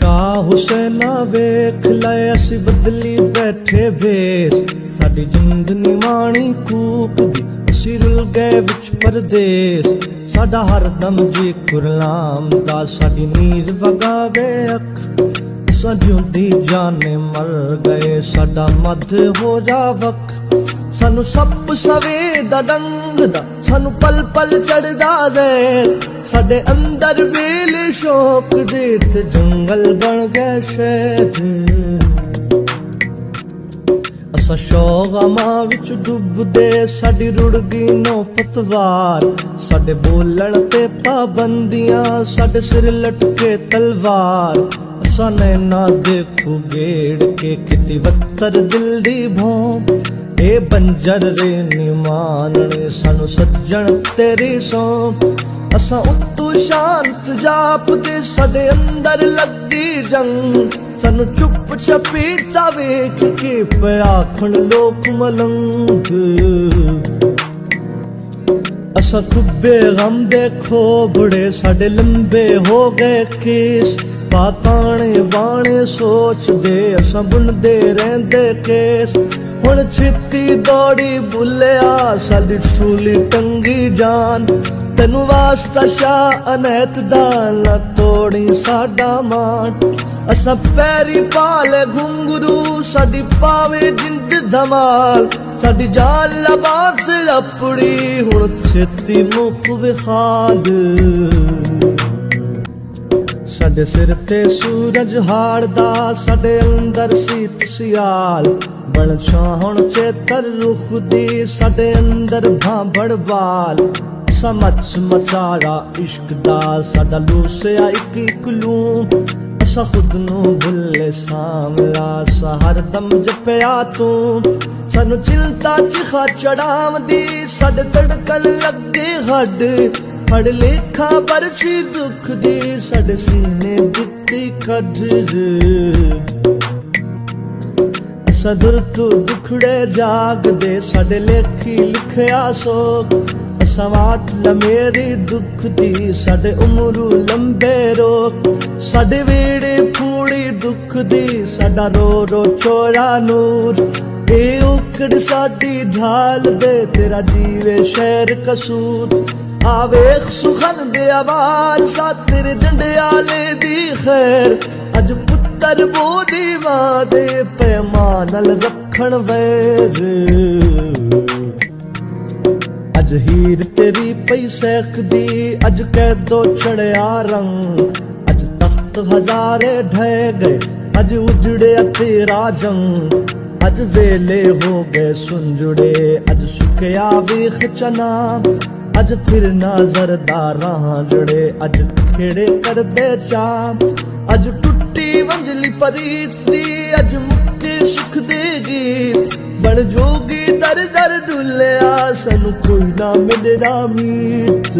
शाह हुसैना वेख लए असी बदली बैठे भेस साडी जिंद निवाणी कूक दी असी रुल गए विच परदेस साडा हरदम जी गुलाम दा साडी नीर वगावे अख असां जिउंदी जाने मर गए साडा मध हो जावक सानू सप सवे दा डंग दा सानू पल पल चढ़दा ज़हर साडे अंदर वेले शौक दे ते जंगल बन गए शहर असा शौगमा विच डुबदे साडी रुड़ गई नौ पतवार साडे बोलण ते पाबंदियां साडे सिर लटके तलवार असा नैना देखू गेड़ के किती वत्तर दिल दी भौं ए बंजर रे निमानने सानू सज्जन तेरी सौ असा उत्तू शांत जाप दे साडे अंदर लगी जंग सानू चुप छपीता वेख के पे आखण लोक मलंग असा खुबे गम देखो बड़े साडे लंबे हो गए केस पाताने बाणे सोच दे असा बुनदे रहंदे केस हुण छिती दौड़ी बुलिया साडी सूली टंगी जान तेनू वास्ता शाह अनैत दा ना तोड़ी साडा मान असा पैरी पाले घुंगरू साडी पावे जिंद धमाल साडी जान लबास अपड़ी हुण छिती मुख विखाल साडे सिर ते सूरज हारदा साडे अंदर सीत सियाल बण छाहण चेतर रुख दी साडे अंदर भांभड़ बाल असा मच मचारा इश्क दा साडा लूसिया इक इक लूं असा खुद नू भुल्ले सामला सा हरदम जपिया तू सानू चिंता चिखा चढ़ावदी साडे तड़कन लगे हड फड़ लेखा बरछी दुख दी साडे सीने दित्ती कढ असा दुर तू दुखड़े जाग दे साडे लेखी लिखया सोग असा वाट लमेरी दुख दी साडे उमरू लंबे रोक साडे वेड़े फूड़ी दुख दी साडा रो रो चोरा नूर ए उकड़ साडी ढाल दे तेरा जीवे शहर कसूर आवेख सुखन दे आवाज सा तेरे जंडियाले दी खैर अज पुत्तर बोदी मां दे पैमानल रखण वैर अज हीर तेरी पई सैख दी अज कैदो चढ़िया रंग अज तख्त हजारे ढह गए अज उजड़े तेरा जंग अज वेले हो गए सुंजुड़े अज सुखया वेख चना अज फिर नजरदारा जड़े अज खेड़े कर दे चाम अज टुट्टी वंजली परीत दी अज मुक्के सुख देगी बड़ जोगी दर दर डुलिया सानू कोई ना मिले ना मीत।